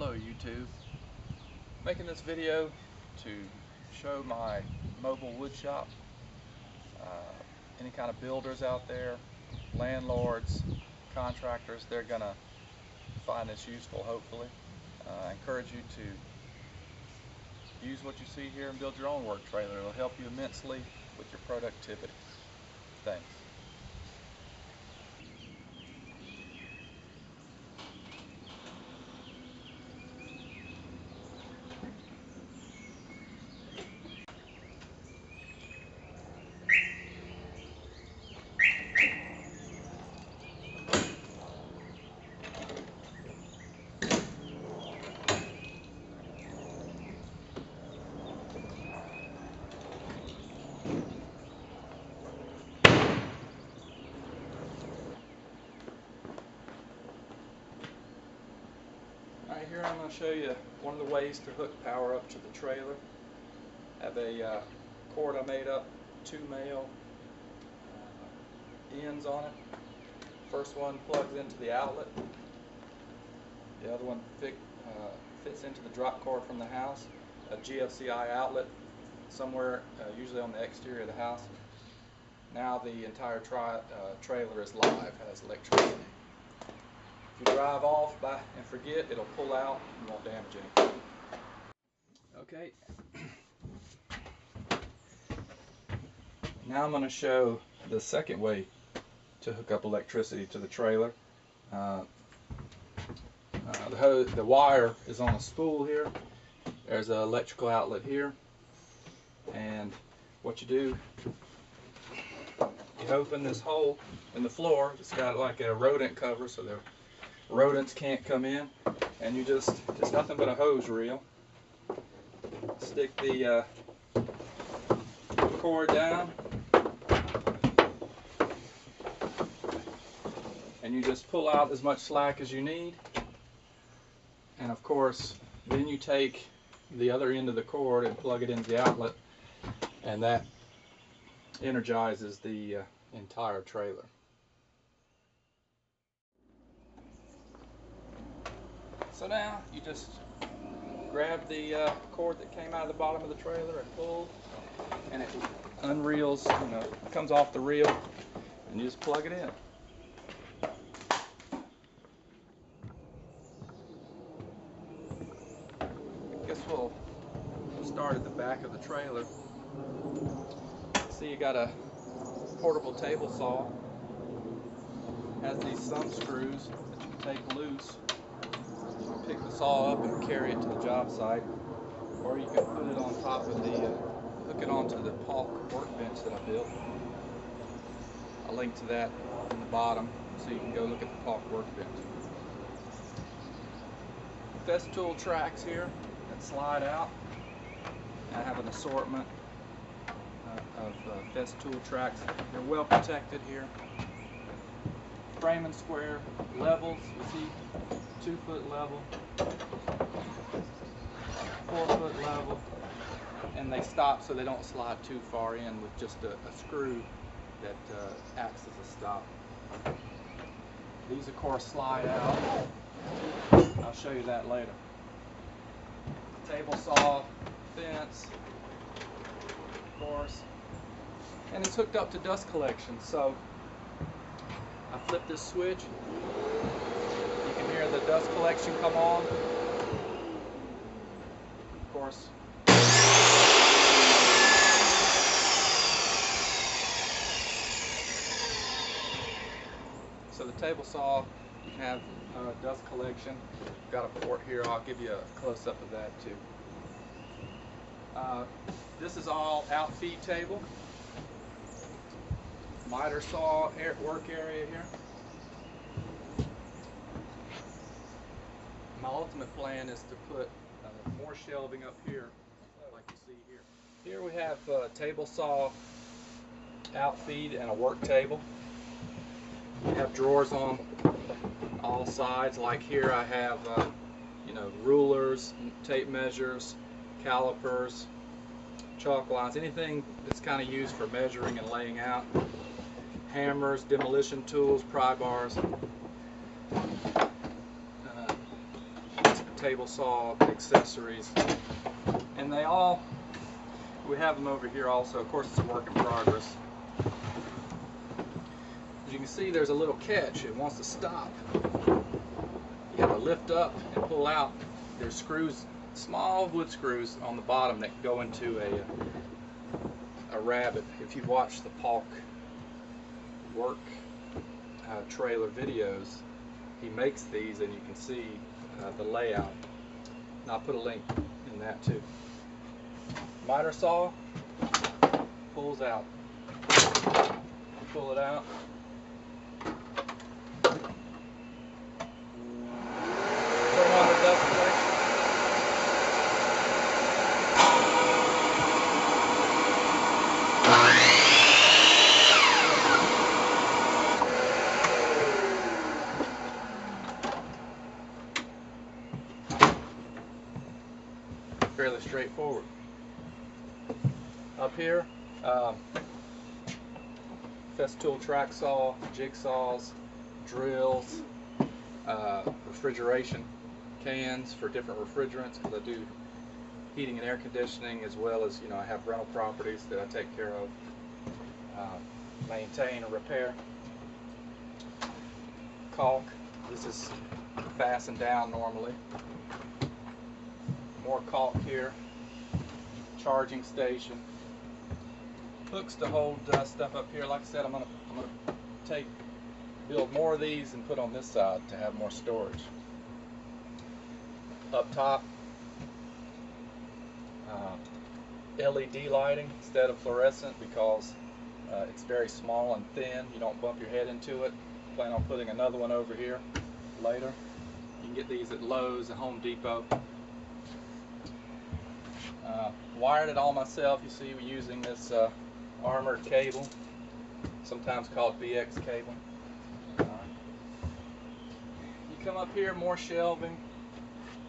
Hello YouTube. Making this video to show my mobile wood shop. Any kind of builders out there, landlords, contractors, they're gonna find this useful hopefully. I encourage you to use what you see here and build your own work trailer. It'll help you immensely with your productivity. Thanks. Alright, here I'm going to show you one of the ways to hook power up to the trailer. I have a cord I made up, 2 male ends on it. First one plugs into the outlet. The other one fits into the drop cord from the house. A GFCI outlet somewhere, usually on the exterior of the house. Now the entire trailer is live, has electricity. If you drive off and forget, it'll pull out and won't damage anything. Okay. Now I'm going to show the second way to hook up electricity to the trailer. The wire is on a spool here. There's an electrical outlet here, and what you do, you open this hole in the floor. It's got like a rodent cover so the rodents can't come in, and you it's nothing but a hose reel. Stick the cord down, and you just pull out as much slack as you need. And of course, then you take the other end of the cord and plug it into the outlet, and that energizes the entire trailer. So now you just grab the cord that came out of the bottom of the trailer and pull, and it unreels, comes off the reel, and you just plug it in. I guess we'll start at the back of the trailer. See, you got a portable table saw. Has these thumb screws that you can take loose. Pick the saw up and carry it to the job site, or you can put it on top of hook it onto the Paulk workbench that I built. I'll link to that in the bottom so you can go look at the Paulk workbench. Festool tracks here that slide out. I have an assortment of Festool tracks. They're well protected here. Frame and square levels, you see 2-foot level, 4-foot level, and they stop so they don't slide too far in with just a screw that acts as a stop. These of course slide out. I'll show you that later. Table saw, fence, of course, and it's hooked up to dust collection. So I flip this switch. You can hear the dust collection come on. Of course. So the table saw, you can have dust collection. Got a port here. I'll give you a close-up of that too. This is all out-feed table. Miter saw work area here. My ultimate plan is to put more shelving up here, like you see here. Here we have a table saw outfeed and a work table. We have drawers on all sides. Like here, I have rulers, tape measures, calipers, chalk lines, anything that's kind of used for measuring and laying out. Hammers, demolition tools, pry bars. table saw, accessories, and we have them over here also. Of course, it's a work in progress. As you can see, there's a little catch. It wants to stop. You have to lift up and pull out. There's screws, small wood screws on the bottom that go into a rabbet. If you watch the Paulk work trailer videos, he makes these, and you can see the layout. And I'll put a link in that too. Miter saw pulls out. Pull it out. Turn on the dust collection. Fairly straightforward. Up here, Festool track saw, jigsaws, drills, refrigeration cans for different refrigerants, because I do heating and air conditioning, as well as, I have rental properties that I take care of, maintain or repair. Caulk, this is fastened down normally. More caulk here. Charging station. Hooks to hold stuff up here. Like I said, I'm gonna build more of these and put on this side to have more storage. Up top, LED lighting instead of fluorescent, because it's very small and thin. You don't bump your head into it. Plan on putting another one over here later. You can get these at Lowe's and Home Depot. Wired it all myself. You see, we're using this armored cable, sometimes called BX cable. You come up here, more shelving,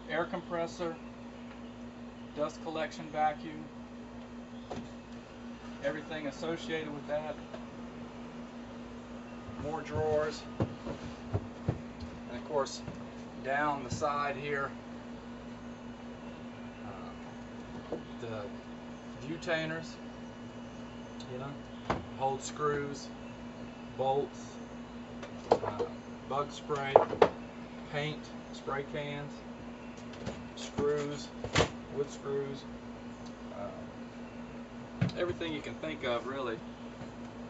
air compressor, dust collection vacuum, everything associated with that. More drawers, and of course down the side here, the butainers, hold screws, bolts, bug spray, paint, spray cans, screws, wood screws, everything you can think of, really.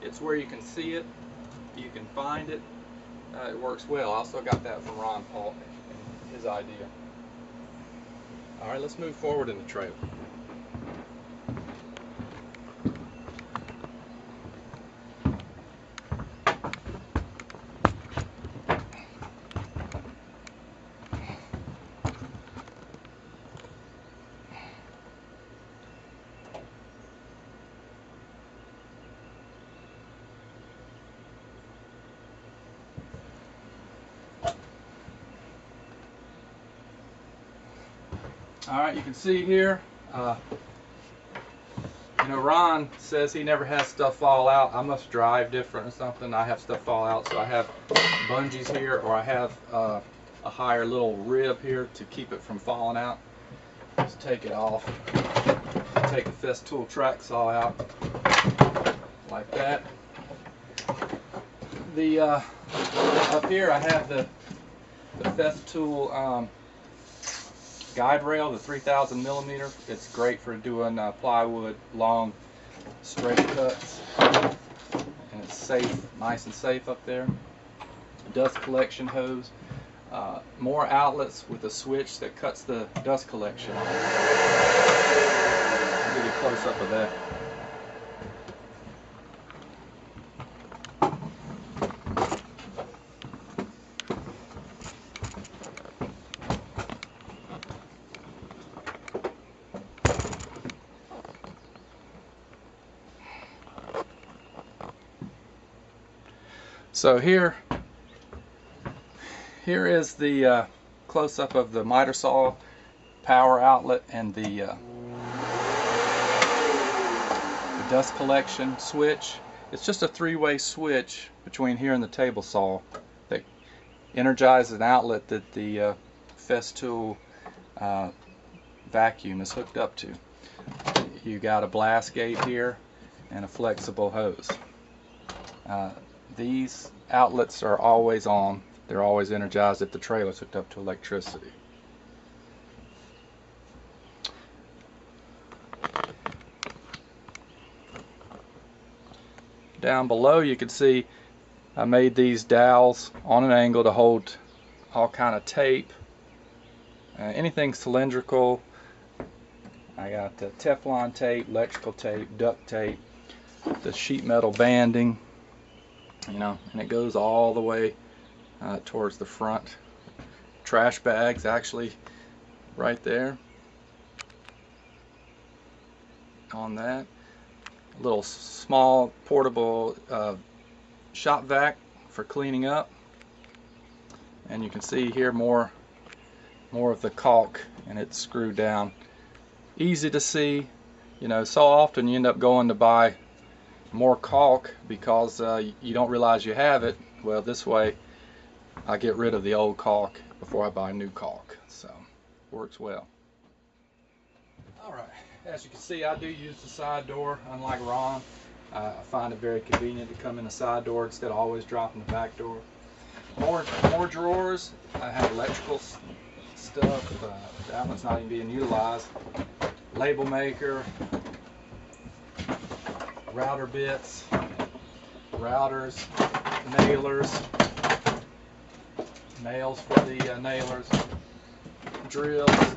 It's where you can see it, you can find it, it works well. I also got that from Ron Paulk and his idea. Alright, let's move forward in the trailer. Alright, you can see here, Ron says he never has stuff fall out. I must drive different or something. I have stuff fall out, so I have bungees here, or I have a higher little rib here to keep it from falling out. Just take it off. Take the Festool track saw out like that. Up here I have the Festool guide rail, the 3,000 millimeter. It's great for doing plywood, long straight cuts, and it's safe, nice and safe up there. Dust collection hose, more outlets with a switch that cuts the dust collection off. I'll give you a close up of that. So here is the close-up of the miter saw power outlet and the dust collection switch. It's just a three-way switch between here and the table saw that energizes an outlet that the Festool vacuum is hooked up to. You got a blast gate here and a flexible hose. These outlets are always on. They're always energized if the trailer is hooked up to electricity. Down below you can see I made these dowels on an angle to hold all kind of tape, anything cylindrical. I got the Teflon tape, electrical tape, duct tape, the sheet metal banding, you know, and it goes all the way towards the front. Trash bags actually right there on that. A little small portable shop vac for cleaning up, and you can see here more of the caulk, and it's screwed down. Easy to see. You know, so often you end up going to buy more caulk because you don't realize you have it. Well, this way I get rid of the old caulk before I buy new caulk, so works well. Alright, as you can see, I do use the side door, unlike Ron. I find it very convenient to come in the side door instead of always dropping the back door. More drawers. I have electrical stuff. That one's not even being utilized. Label maker, router bits, routers, nailers, nails for the nailers, drills,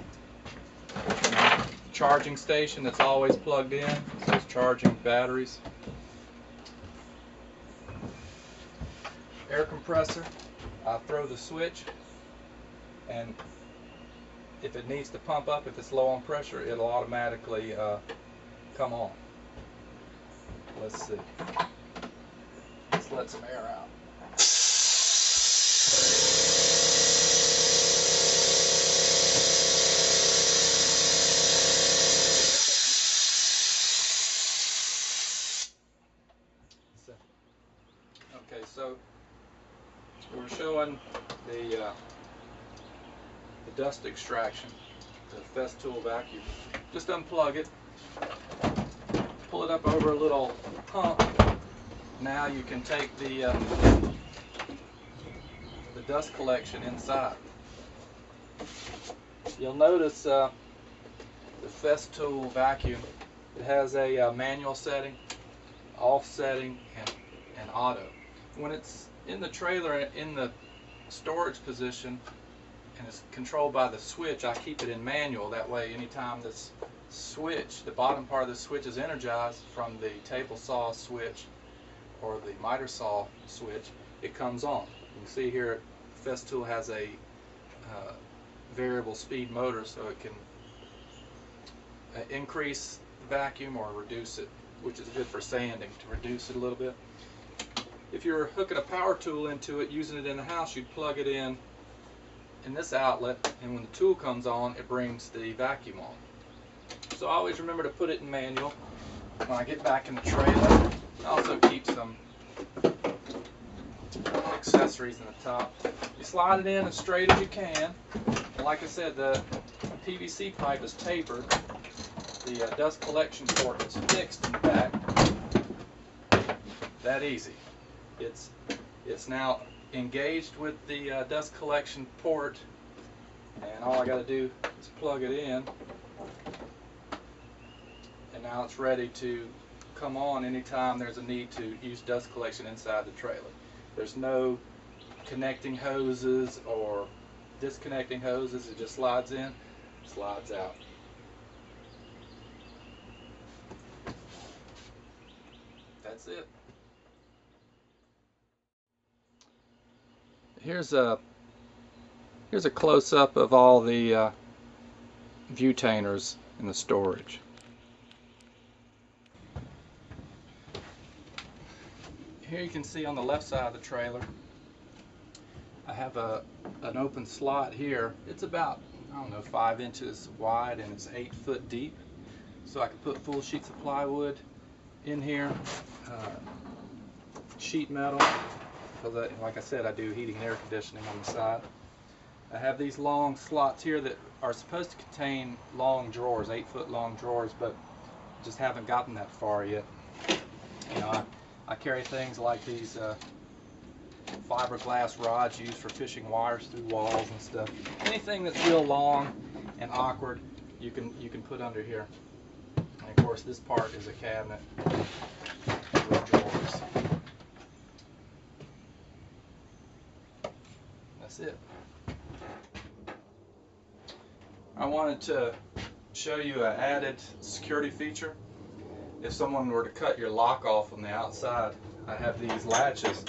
charging station that's always plugged in, so it's charging batteries, air compressor. I throw the switch, and if it needs to pump up, if it's low on pressure, it'll automatically come on. Let's see. Let's let some air out. Okay, so we're showing the dust extraction, the Festool vacuum. Just unplug it, pull it up over a little pump. Now you can take the dust collection inside. You'll notice the Festool vacuum, it has a manual setting, off setting, and auto. When it's in the trailer in the storage position and it's controlled by the switch, I keep it in manual. That way anytime this switch, the bottom part of the switch is energized from the table saw switch or the miter saw switch, it comes on. You can see here Festool has a variable speed motor, so it can increase the vacuum or reduce it, which is good for sanding, to reduce it a little bit. If you're hooking a power tool into it, using it in the house, you'd plug it in this outlet, and when the tool comes on, it brings the vacuum on. So I always remember to put it in manual when I get back in the trailer. I also keep some accessories in the top. You slide it in as straight as you can. And like I said, the PVC pipe is tapered. The dust collection port is fixed in the back. That easy. It's now engaged with the dust collection port, and all I got to do is plug it in, and now it's ready to come on anytime there's a need to use dust collection inside the trailer. There's no connecting hoses or disconnecting hoses. It just slides in, slides out. That's it. Here's a close-up of all the butainers in the storage. Here you can see on the left side of the trailer, I have an open slot here. It's about, I don't know, 5 inches wide, and it's 8 foot deep. So I can put full sheets of plywood in here, sheet metal, because like I said, I do heating and air conditioning on the side. I have these long slots here that are supposed to contain long drawers, 8-foot long drawers, but just haven't gotten that far yet. You know, I carry things like these fiberglass rods used for fishing wires through walls and stuff. Anything that's real long and awkward, you can put under here. And of course, this part is a cabinet with drawers. That's it. I wanted to show you an added security feature. If someone were to cut your lock off on the outside, I have these latches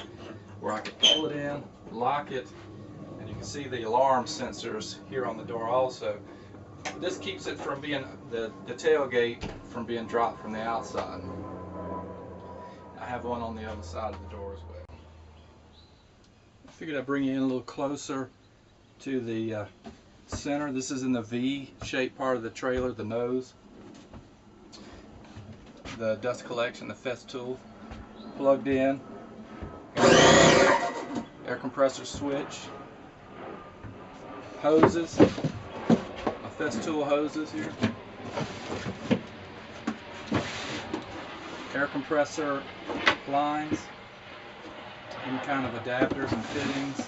where I can pull it in, lock it, and you can see the alarm sensors here on the door also. This keeps it from being, the tailgate from being dropped from the outside. I have one on the other side of the door as well. I figured I'd bring you in a little closer to the center. This is in the V-shaped part of the trailer, the nose. The dust collection, the Festool, plugged in. Air compressor switch. Hoses. A Festool hoses here. Air compressor lines. Any kind of adapters and fittings.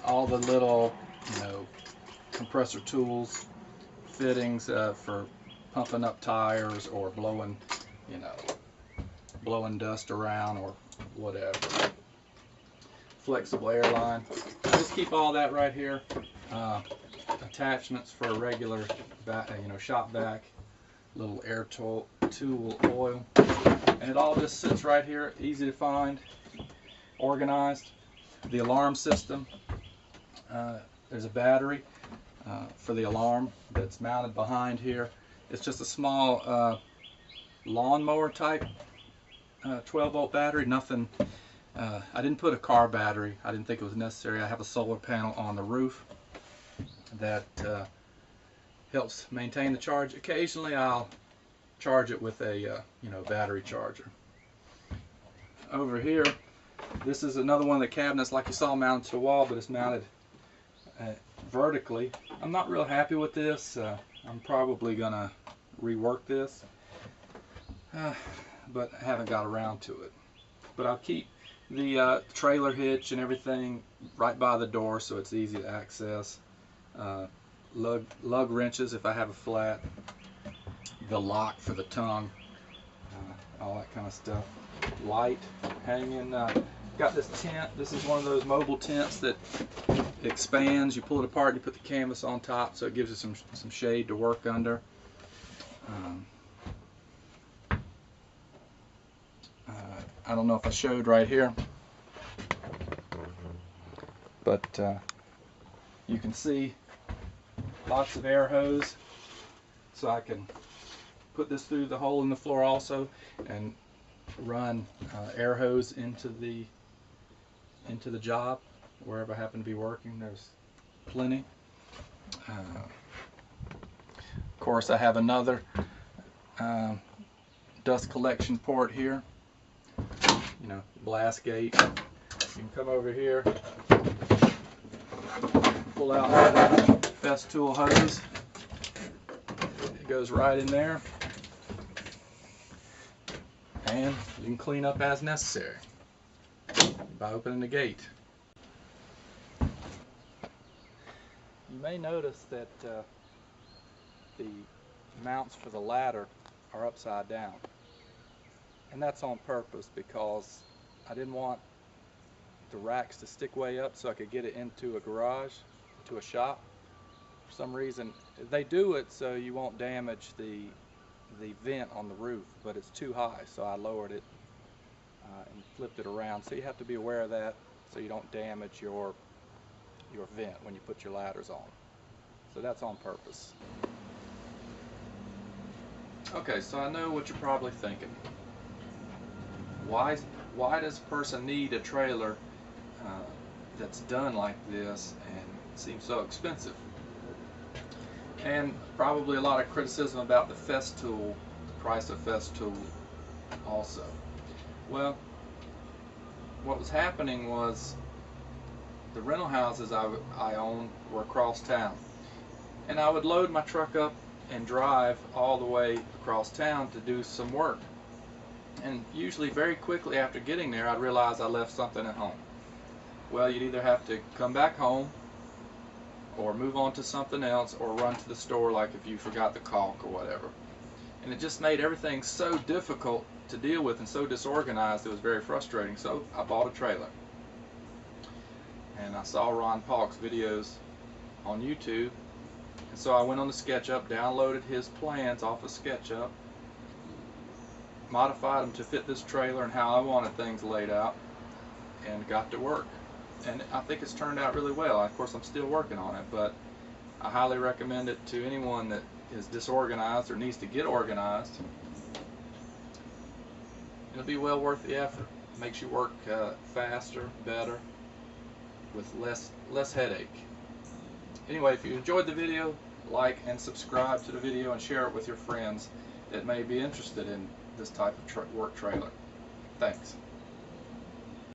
All the little, compressor tools, fittings for pumping up tires or blowing dust around or whatever. Flexible airline. Just keep all that right here. Attachments for a regular shop vac, little air tool oil, and it all just sits right here, easy to find, organized. The alarm system. There's a battery for the alarm that's mounted behind here. It's just a small lawnmower type 12-volt battery. Nothing. I didn't put a car battery. I didn't think it was necessary. I have a solar panel on the roof that helps maintain the charge. Occasionally, I'll charge it with a battery charger. Over here, this is another one of the cabinets like you saw mounted to the wall, but it's mounted vertically. I'm not real happy with this. I'm probably gonna rework this, but I haven't got around to it. But I'll keep the trailer hitch and everything right by the door so it's easy to access. Lug wrenches if I have a flat, the lock for the tongue, all that kind of stuff. Light hanging. Got this tent. This is one of those mobile tents that expands. You pull it apart and you put the canvas on top, so it gives you some shade to work under. I don't know if I showed right here, but you can see lots of air hose, so I can put this through the hole in the floor also and run air hose into the job wherever I happen to be working. There's plenty. Of course, I have another dust collection port here. Blast gate. You can come over here, pull out that Festool hose. It goes right in there, and you can clean up as necessary by opening the gate. You may notice that the mounts for the ladder are upside down, and that's on purpose because I didn't want the racks to stick way up so I could get it into a garage, to a shop. For some reason, they do it so you won't damage the vent on the roof, but it's too high, so I lowered it and flipped it around. So you have to be aware of that so you don't damage your vent when you put your ladders on. So that's on purpose. Okay, so I know what you're probably thinking. Why does a person need a trailer that's done like this and seems so expensive? And probably a lot of criticism about the Festool, the price of Festool also. Well, what was happening was the rental houses I owned were across town. And I would load my truck up and drive all the way across town to do some work. And usually very quickly after getting there, I'd realize I left something at home. Well, you'd either have to come back home or move on to something else or run to the store, like if you forgot the caulk or whatever. And it just made everything so difficult to deal with and so disorganized, it was very frustrating. So I bought a trailer. And I saw Ron Paulk's videos on YouTube. And so I went on to SketchUp, downloaded his plans off of SketchUp, modified them to fit this trailer and how I wanted things laid out, and got to work. And I think it's turned out really well. Of course, I'm still working on it, but I highly recommend it to anyone that is disorganized or needs to get organized. It'll be well worth the effort. It makes you work faster, better, with less headache. Anyway, if you enjoyed the video, like and subscribe to the video and share it with your friends that may be interested in this type of work trailer. Thanks.